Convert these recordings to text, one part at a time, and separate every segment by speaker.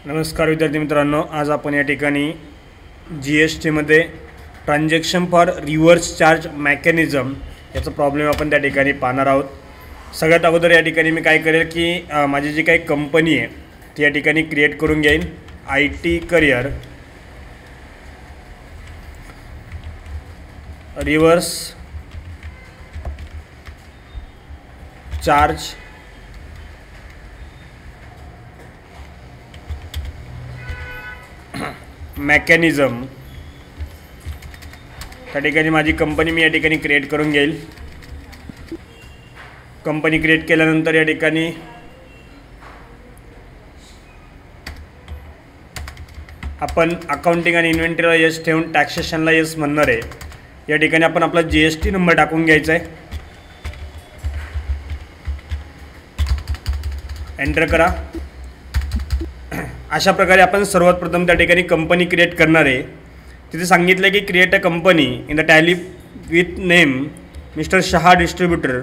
Speaker 1: नमस्कार विद्यार्थी मित्रांनो, आज आपण या ठिकाणी GSTमध्ये transaction for reverse charge mechanism याचा प्रॉब्लेम आपण त्या ठिकाणी पाहणार आहोत। सगळ्यात अगोदर या ठिकाणी मी काय करेल की माझी जी काही कंपनी आहे ती या ठिकाणी क्रिएट करून घेईन। IT career reverse charge mechanism त्या ठिकाणी माझी कंपनी मी या ठिकाणी क्रिएट करून घेईल। कंपनी क्रिएट केल्यानंतर या ठिकाणी आपण अकाउंटिंग आणि इन्व्हेंटरीला यस ठेवून टॅक्सेशनला यस म्हणणार आहे। या ठिकाणी आपण आपला GST नंबर टाकून घ्यायचा आहे, एंटर करा। अशा प्रकारे आपण सर्वात प्रथम त्या ठिकाणी कंपनी क्रिएट करणार आहे। तिथे सांगितलं की create a company in the tally with name mister Shah distributor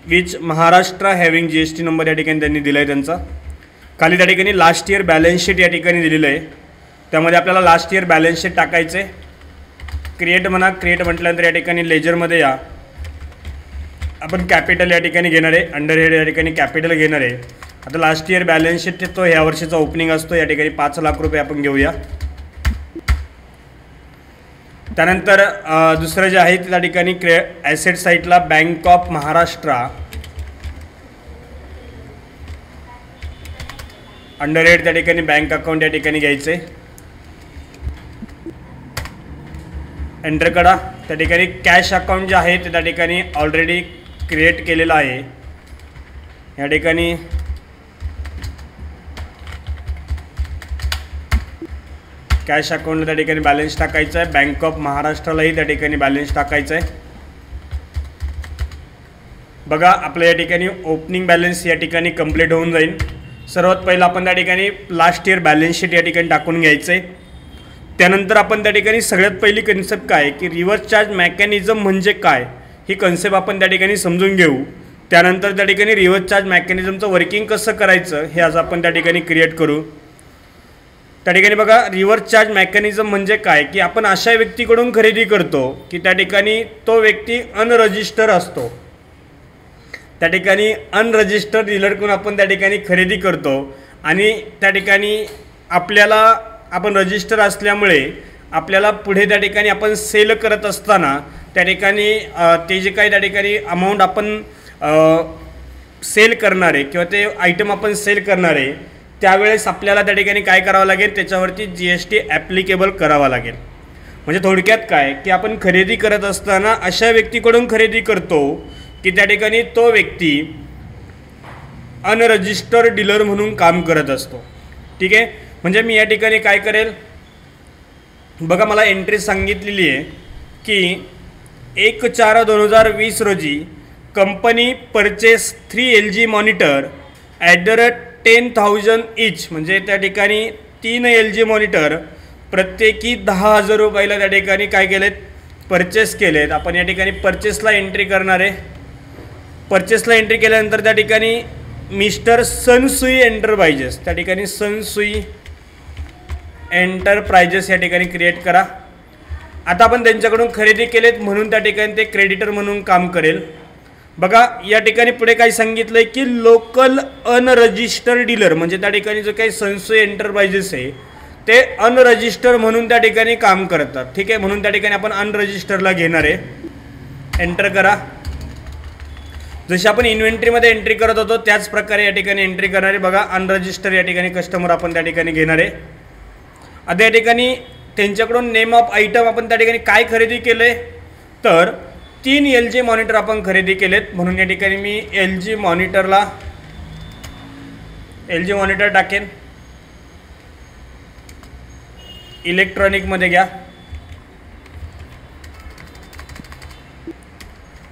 Speaker 1: which Maharashtra having GST number या ठिकाणी त्यांनी दिला आहे त्यांचा। खाली त्या ठिकाणी लास्ट इयर बॅलन्स शीट या ठिकाणी दिलेलं आहे, त्यामध्ये आपल्याला लास्ट इयर बॅलन्स शीट टाकायचं आहे। क्रिएट म्हणा, क्रिएट म्हटल्यानंतर या ठिकाणी लेजरमध्ये या, आपण कॅपिटल या ठिकाणी घेणार आहे, अंडरहेड या ठिकाणी कॅपिटल घेणार आहे। आता लास्ट इयर बॅलन्स शीट तो ह्या वर्षीचा ओपनिंग असतो, या ठिकाणी 5 लाख रुपये आपण घेऊया। त्यानंतर दुसरं जे आहे त्या ठिकाणी ॲसेट साईटला बँक ऑफ महाराष्ट्र अंडरहेड त्या ठिकाणी बँक अकाउंट या ठिकाणी घ्यायचे, एंटर करा। त्या ठिकाणी कॅश अकाउंट जे आहे ते त्या ठिकाणी ऑलरेडी क्रिएट केलेलं आहे। या ठिकाणी कॅश अकाउंटला त्या ठिकाणी बॅलन्स टाकायचा आहे, बँक ऑफ महाराष्ट्रालाही त्या ठिकाणी बॅलन्स टाकायचा आहे। बघा आपलं या ठिकाणी ओपनिंग बॅलन्स या ठिकाणी कंप्लीट होऊन जाईल। सर्वात पहिलं आपण त्या ठिकाणी लास्ट इयर बॅलन्स शीट या ठिकाणी टाकून घ्यायचं आहे। त्यानंतर आपण त्या ठिकाणी सगळ्यात पहिली कन्सेप्ट काय की रिव्हर्स चार्ज मेकॅनिझम म्हणजे काय ही कन्सेप्ट आपण त्या ठिकाणी समजून घेऊ। त्यानंतर त्या ठिकाणी रिव्हर्स चार्ज मेकॅनिझमचं वर्किंग कसं करायचं हे आज आपण त्या ठिकाणी क्रिएट करू। त्या ठिकाणी बघा रिव्हर्स चार्ज मेकॅनिझम म्हणजे काय की आपण अशा व्यक्तीकडून खरेदी करतो की त्या ठिकाणी तो व्यक्ती अनरजिस्टर असतो। त्या ठिकाणी अनरजिस्टर्ड डीलरकडून आपण त्या ठिकाणी खरेदी करतो आणि त्या ठिकाणी आपल्याला आपण रजिस्टर असल्यामुळे आपल्याला पुढे त्या ठिकाणी आपण सेल करत असताना त्या ठिकाणी ते जे काही त्या ठिकाणी अमाऊंट आपण सेल करणार आहे किंवा ते आयटम आपण सेल करणार आहे त्यावेळेस आपल्याला त्या ठिकाणी काय करावं लागेल, त्याच्यावरती GST ॲप्लिकेबल करावा लागेल। म्हणजे थोडक्यात काय की आपण खरेदी करत असताना अशा व्यक्तीकडून खरेदी करतो की त्या ठिकाणी तो व्यक्ती अनरजिस्टर्ड डीलर म्हणून काम करत असतो। ठीक आहे, म्हणजे मी या ठिकाणी काय करेल बघा, मला एंट्री सांगितलेली आहे की 1/4/2020 रोजी company purchase 3 LG monitor at the rate 10,000 इच, म्हणजे त्या ठिकाणी 3 LG मॉनिटर प्रत्येकी 10,000 रुपयाला त्या ठिकाणी काय केलेत, परचेस केलेत। आपण या ठिकाणी परचेसला एंट्री करणार आहे। परचेसला एंट्री केल्यानंतर त्या ठिकाणी मिस्टर सनसुई एंटरप्राइजेस त्या ठिकाणी सनसुई एंटरप्राइजेस या ठिकाणी क्रिएट करा। आता आपण त्यांच्याकडून खरेदी केलेत म्हणून त्या ठिकाणी ते क्रेडिटर म्हणून काम करेल। बघा या ठिकाणी पुढे काय सांगितलंय की लोकल अनरजिस्टर्ड डीलर, म्हणजे त्या ठिकाणी जो काही सनसुई एंटरप्राइजेस आहे ते अनरजिस्टर म्हणून त्या ठिकाणी काम करतात। ठीक आहे, म्हणून त्या ठिकाणी आपण अनरजिस्टरला घेणार आहे, एंटर करा। जशी आपण इन्व्हेंटरीमध्ये एंट्री करत होतो त्याच प्रकारे या ठिकाणी एंट्री करणार आहे। बघा अनरजिस्टर या ठिकाणी कस्टमर आपण त्या ठिकाणी घेणार आहे। आता या ठिकाणी त्यांच्याकडून नेम ऑफ आयटम आपण त्या ठिकाणी काय खरेदी केलं आहे तर 3 LG मॉनिटर आपण खरेदी केलेत, म्हणून या ठिकाणी मी LG मॉनिटर टाकेन। इलेक्ट्रॉनिकमध्ये घ्या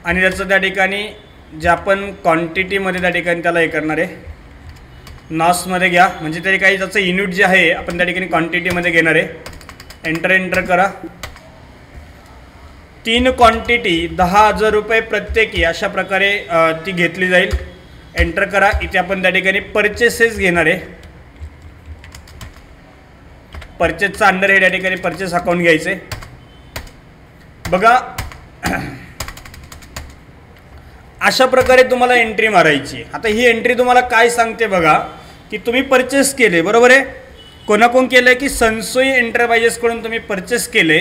Speaker 1: आणि त्याचं त्या ठिकाणी जे आपण क्वांटिटीमध्ये त्या ठिकाणी त्याला हे करणार आहे नॉसमध्ये घ्या, म्हणजे तरी काही त्याचं युनिट जे आहे आपण त्या ठिकाणी क्वांटिटीमध्ये घेणार आहे। एंटर करा। 3 क्वांटिटी 10,000 रुपये प्रत्येकी अशा प्रकारे ती घेतली जाईल। एंटर करा। इथे आपण त्या ठिकाणी परचेसेस घेणार आहे, परचेसचा अंडर हेड या ठिकाणी परचेस अकाउंट घ्यायचं आहे. बघा अशा प्रकारे तुम्हाला एंट्री मारायची. आता ही एंट्री तुम्हाला काय सांगते बघा की तुम्ही परचेस केले, बरोबर आहे. कोणाकोण केलं आहे की सनसोई एंटरप्राइजेसकडून तुम्ही परचेस केले.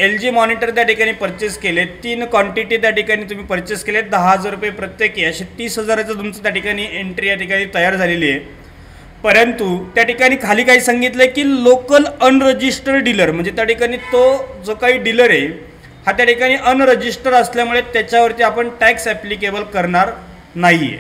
Speaker 1: LG मॉनिटर त्या ठिकाणी परचेस केले. 3 क्वांटिटी त्या ठिकाणी तुम्ही परचेस केले. 10,000 रुपये प्रत्येकी, असे 30,000चं तुमचं त्या ठिकाणी एंट्री या ठिकाणी तयार झालेली आहे. परंतु त्या ठिकाणी खाली काय सांगितलं आहे की लोकल अनरजिस्टर्ड डीलर, म्हणजे त्या ठिकाणी तो जो काही डीलर आहे हा त्या ठिकाणी अनरजिस्टर असल्यामुळे त्याच्यावरती आपण टॅक्स ॲप्लिकेबल करणार नाही आहे.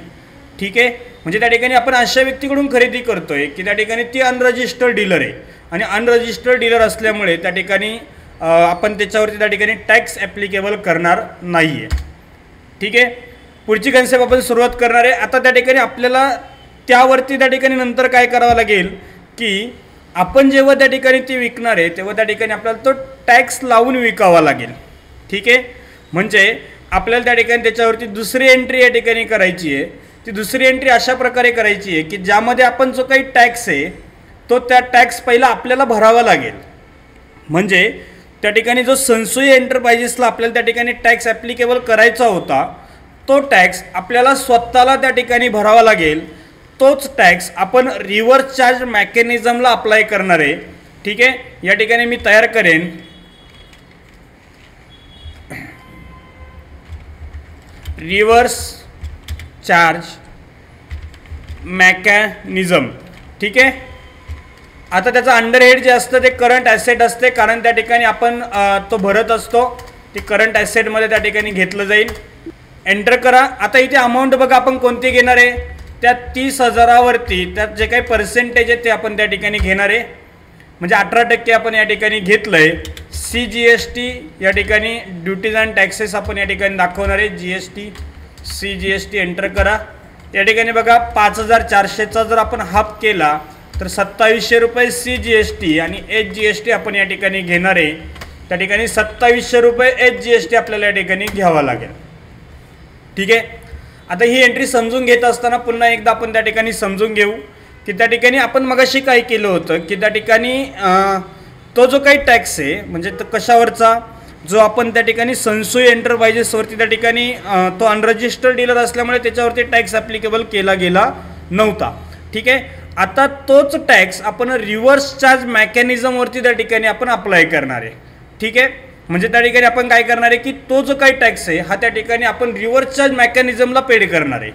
Speaker 1: ठीक आहे. म्हणजे त्या ठिकाणी आपण अशा व्यक्तीकडून खरेदी करतोय की त्या ठिकाणी ती अनरजिस्टर्ड डीलर आहे आणि अनरजिस्टर्ड डीलर असल्यामुळे त्या ठिकाणी आपण त्याच्यावरती त्या ठिकाणी टॅक्स ॲप्लिकेबल करणार नाही आहे. ठीक आहे. पुढची कन्सेप्ट आपण सुरुवात करणार आहे. आता त्या ठिकाणी आपल्याला त्यावरती त्या ठिकाणी नंतर काय करावं लागेल की आपण जेव्हा त्या ठिकाणी ती विकणार आहे तेव्हा त्या ठिकाणी आपल्याला तो टॅक्स लावून विकावा लागेल. ठीक आहे. म्हणजे आपल्याला त्या ठिकाणी त्याच्यावरती दुसरी एंट्री या ठिकाणी करायची आहे. ती दुसरी एंट्री अशा प्रकारे करायची आहे की ज्यामध्ये आपण जो काही टॅक्स आहे तो त्या टॅक्स पहिला आपल्याला भरावा लागेल. म्हणजे त्या ठिकाणी जो सनसोई एंटरप्राइजेसला आपल्याला त्या ठिकाणी टॅक्स ॲप्लिकेबल करायचा होता तो टॅक्स आपल्याला स्वतःला त्या ठिकाणी भरावा लागेल. तोच टॅक्स आपण रिव्हर्स चार्ज मेकॅनिझमला अप्लाय करणार आहे. ठीक आहे. या ठिकाणी मी तयार करेन रिव्हर्स चार्ज मेकॅनिझम. ठीक आहे. आता त्याचं अंडरहेड जे असतं ते करंट ॲसेट असते, कारण त्या ठिकाणी आपण तो भरत असतो. ते करंट ॲसेटमध्ये त्या ठिकाणी घेतलं जाईल. एंटर करा. आता इथे अमाऊंट बघा आपण कोणती घेणार आहे, त्या 30,000वरती त्यात जे काही पर्सेंटेज आहे ते आपण त्या ठिकाणी घेणार आहे. म्हणजे 18% आपण या ठिकाणी घेतलं आहे. CGST या ठिकाणी ड्युटीज अँड टॅक्सेस आपण या ठिकाणी दाखवणार आहे. GST CGST एंटर करा. या ठिकाणी बघा 5,400चा जर आपण हाफ केला तर 2,700 रुपये CGST आणि HGST आपण या ठिकाणी घेणार आहे. त्या ठिकाणी 2,700 रुपये HGST आपल्याला या ठिकाणी घ्यावा लागेल. ठीक आहे. आता ही एंट्री समजून घेत असताना पुन्हा एकदा आपण त्या ठिकाणी समजून घेऊ की त्या ठिकाणी आपण मगाशी काय केलं होतं की त्या ठिकाणी तो जो काही टॅक्स आहे म्हणजे तो कशावरचा, जो आपण त्या ठिकाणी सनसोई एंटरप्राइजेसवरती त्या ठिकाणी तो अनरजिस्टर्ड डीलर असल्यामुळे त्याच्यावरती टॅक्स ॲप्लिकेबल केला गेला नव्हता. ठीक आहे. आता तोच टॅक्स आपण रिव्हर्स चार्ज मेकॅनिझमवरती त्या ठिकाणी आपण अप्लाय करणार आहे. ठीक आहे. म्हणजे त्या ठिकाणी आपण काय करणार आहे की तो जो काही टॅक्स आहे हा त्या ठिकाणी आपण रिव्हर्स चार्ज मेकॅनिझमला पेड करणार आहे.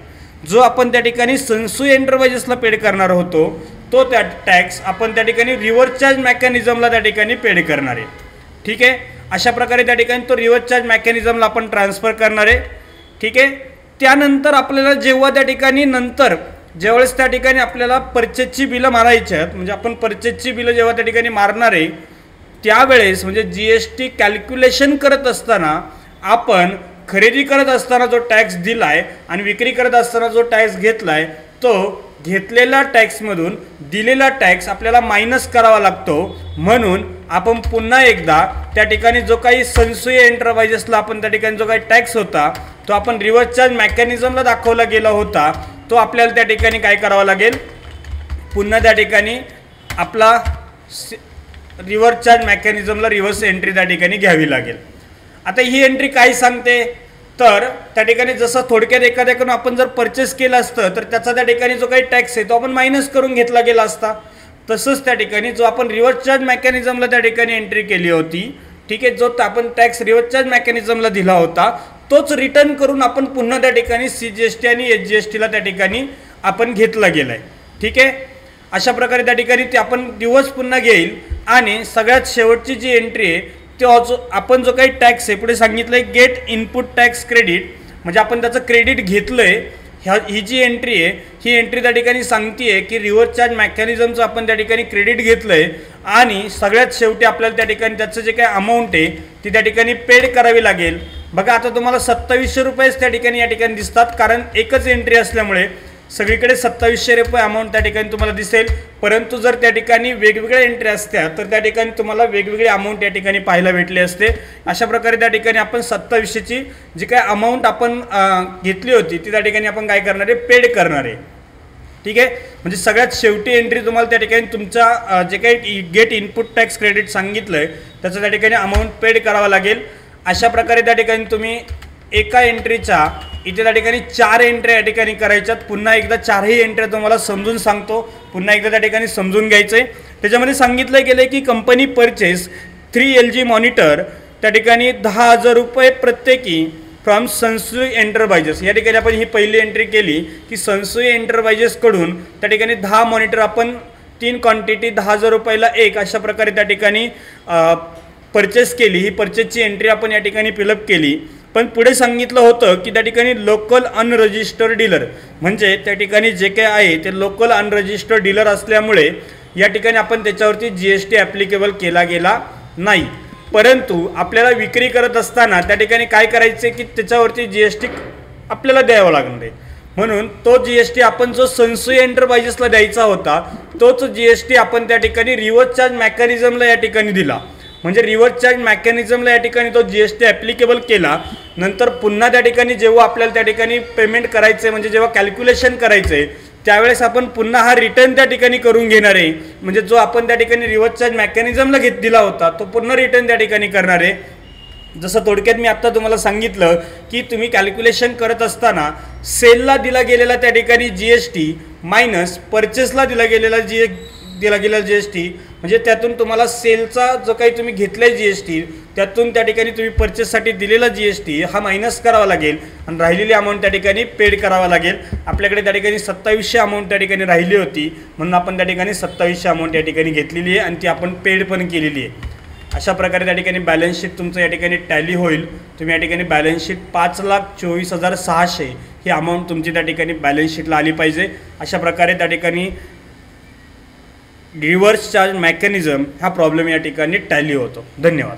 Speaker 1: जो आपण त्या ठिकाणी सनसोई एंटरप्राइजेसला पेड करणार होतो तो त्या टॅक्स आपण त्या ठिकाणी रिव्हर्स चार्ज मेकॅनिझमला त्या ठिकाणी पेड करणार आहे. ठीक आहे. अशा प्रकारे त्या ठिकाणी तो रिव्हर्स चार्ज मेकॅनिझमला आपण ट्रान्सफर करणार आहे. ठीक आहे. त्यानंतर आपल्याला जेव्हा त्या ठिकाणी ज्यावेळेस त्या ठिकाणी आपल्याला परचेसची बिलं मारायची आहेत, म्हणजे आपण परचेसची बिलं जेव्हा त्या ठिकाणी मारणार आहे त्यावेळेस म्हणजे GST कॅल्क्युलेशन करत असताना आपण खरेदी करत असताना जो टॅक्स दिला आहे आणि विक्री करत असताना जो टॅक्स घेतला आहे तो घेतलेल्या टॅक्समधून दिलेला टॅक्स आपल्याला मायनस करावा लागतो. म्हणून आपण पुन्हा एकदा त्या ठिकाणी जो काही सनसोई एंटरप्राइजेसला आपण त्या ठिकाणी जो काही टॅक्स होता तो आपण रिव्हर्स चार्ज मेकॅनिझमला दाखवला गेला होता तो आपल्याला त्या ठिकाणी काय करावा लागेल, पुन्हा त्या ठिकाणी आपला रिव्हर्स चार्ज मेकॅनिझमला रिव्हर्स एंट्री त्या ठिकाणी घ्यावी लागेल. आता ही एंट्री काय सांगते तर त्या ठिकाणी जसं थोडक्यात एखाद्याकडून आपण जर परचेस केलं असतं तर त्याचा त्या ठिकाणी जो काही टॅक्स आहे तो आपण मायनस करून घेतला गेला असता. तसंच त्या ठिकाणी जो आपण रिव्हर्स चार्ज मेकॅनिझमला त्या ठिकाणी एंट्री केली होती, ठीक आहे, जो आपण टॅक्स रिव्हर्स चार्ज मेकॅनिझमला दिला होता तोच रिटर्न करून आपण पुन्हा त्या ठिकाणी CGST आणि HGSTला त्या ठिकाणी आपण घेतला गेला आहे. ठीक आहे. अशा प्रकारे त्या ठिकाणी ते आपण दिवस पुन्हा घेईल आणि सगळ्यात शेवटची जी एंट्री आहे ते आपण जो काही टॅक्स आहे पुढे सांगितलं आहे गेट इनपुट टॅक्स क्रेडिट, म्हणजे आपण त्याचं क्रेडिट घेतलं आहे. ही जी एंट्री आहे ही एंट्री त्या ठिकाणी सांगते आहे की रिव्हर्स चार्ज मेकॅनिझमचं आपण त्या ठिकाणी क्रेडिट घेतलं आहे आणि सगळ्यात शेवटी आपल्याला त्या ठिकाणी त्याचं जे काही अमाऊंट आहे ती त्या ठिकाणी पेड करावी लागेल. बघा आता तुम्हाला 2,700 रुपयेच त्या ठिकाणी या ठिकाणी दिसतात, कारण एकच एंट्री असल्यामुळे सगळीकडे 2,700 रुपये अमाऊंट त्या ठिकाणी तुम्हाला दिसेल. परंतु जर त्या ठिकाणी वेगवेगळ्या एंट्री असत्या तर त्या ठिकाणी तुम्हाला वेगवेगळे अमाऊंट या ठिकाणी पाहायला भेटले असते. अशा प्रकारे त्या ठिकाणी आपण 2,700ची जी काही अमाऊंट आपण घेतली होती ती त्या ठिकाणी आपण काय करणार आहे, पेड करणार आहे. ठीक आहे. म्हणजे सगळ्यात शेवटी एंट्री तुम्हाला त्या ठिकाणी तुमचा जे काही गेट इनपुट टॅक्स क्रेडिट सांगितलं आहे त्याचं त्या ठिकाणी अमाऊंट पेड करावा लागेल. अशा प्रकारे त्या ठिकाणी तुम्ही एका एंट्रीच्या इथे त्या ठिकाणी 4 एंट्री या ठिकाणी करायच्यात. पुन्हा एकदा 4ही एंट्री तुम्हाला समजून सांगतो, पुन्हा एकदा त्या ठिकाणी समजून घ्यायचं आहे. त्याच्यामध्ये सांगितलं गेलं आहे की कंपनी परचेस 3 LG मॉनिटर त्या ठिकाणी 10,000 रुपये प्रत्येकी फ्रॉम सनसुई एंटरप्राइजेस. या ठिकाणी आपण ही पहिली एंट्री केली की सनसुई एंटरप्राइजेसकडून त्या ठिकाणी 10 मॉनिटर आपण 3 क्वांटिटी 10,000 रुपयाला एक अशा प्रकारे त्या ठिकाणी परचेस केली. ही परचेसची एंट्री आपण या ठिकाणी फिलअप केली. पण पुढे सांगितलं होतं की त्या ठिकाणी लोकल अनरजिस्टर्ड डीलर म्हणजे त्या ठिकाणी जे काही आहे ते लोकल अनरजिस्टर्ड डीलर असल्यामुळे या ठिकाणी आपण त्याच्यावरती GST ॲप्लिकेबल केला गेला नाही. परंतु आपल्याला विक्री करत असताना त्या ठिकाणी काय करायचे की त्याच्यावरती GST आपल्याला द्यावं लागणार आहे. म्हणून तो GST आपण जो सनसुई एंटरप्राइजेसला द्यायचा होता तोच GST आपण त्या ठिकाणी रिव्हर्स चार्ज मेकॅनिझमला या ठिकाणी दिला. म्हणजे रिव्हर्स चार्ज मेकॅनिझमला या ठिकाणी तो GST ॲप्लिकेबल केला. नंतर पुन्हा त्या ठिकाणी जेव्हा आपल्याला त्या ठिकाणी पेमेंट करायचं आहे म्हणजे जेव्हा कॅल्क्युलेशन करायचं आहे त्यावेळेस आपण पुन्हा हा रिटर्न त्या ठिकाणी करून घेणार आहे. म्हणजे जो आपण त्या ठिकाणी रिव्हर्स चार्ज मेकॅनिझमला दिला होता तो पुन्हा रिटर्न त्या ठिकाणी करणार आहे. जसं थोडक्यात मी आत्ता तुम्हाला सांगितलं की तुम्ही कॅल्क्युलेशन करत असताना सेलला दिला गेलेला त्या ठिकाणी GST मायनस परचेसला दिला गेलेला GST म्हणजे त्यातून तुम्हाला सेलचा जो काही तुम्ही घेतला आहे GST त्यातून त्या ठिकाणी तुम्ही परचेससाठी दिलेला GST हा मायनस करावा लागेल आणि राहिलेली अमाऊंट त्या ठिकाणी पेड करावा लागेल. आपल्याकडे त्या ठिकाणी 2700 अमाऊंट त्या ठिकाणी राहिली होती म्हणून आपण त्या ठिकाणी 2700 अमाऊंट या ठिकाणी घेतलेली आहे आणि ती आपण पेड पण केलेली आहे. अशा प्रकारे त्या ठिकाणी बॅलन्स शीट तुमचं या ठिकाणी टॅली होईल. तुम्ही या ठिकाणी बॅलन्स शीट 5,24,600 ही अमाऊंट तुमची त्या ठिकाणी बॅलन्स शीटला आली पाहिजे. अशा प्रकारे त्या ठिकाणी रिव्हर्स चार्ज मेकॅनिझम हा प्रॉब्लेम या ठिकाणी टॅली होतो. धन्यवाद.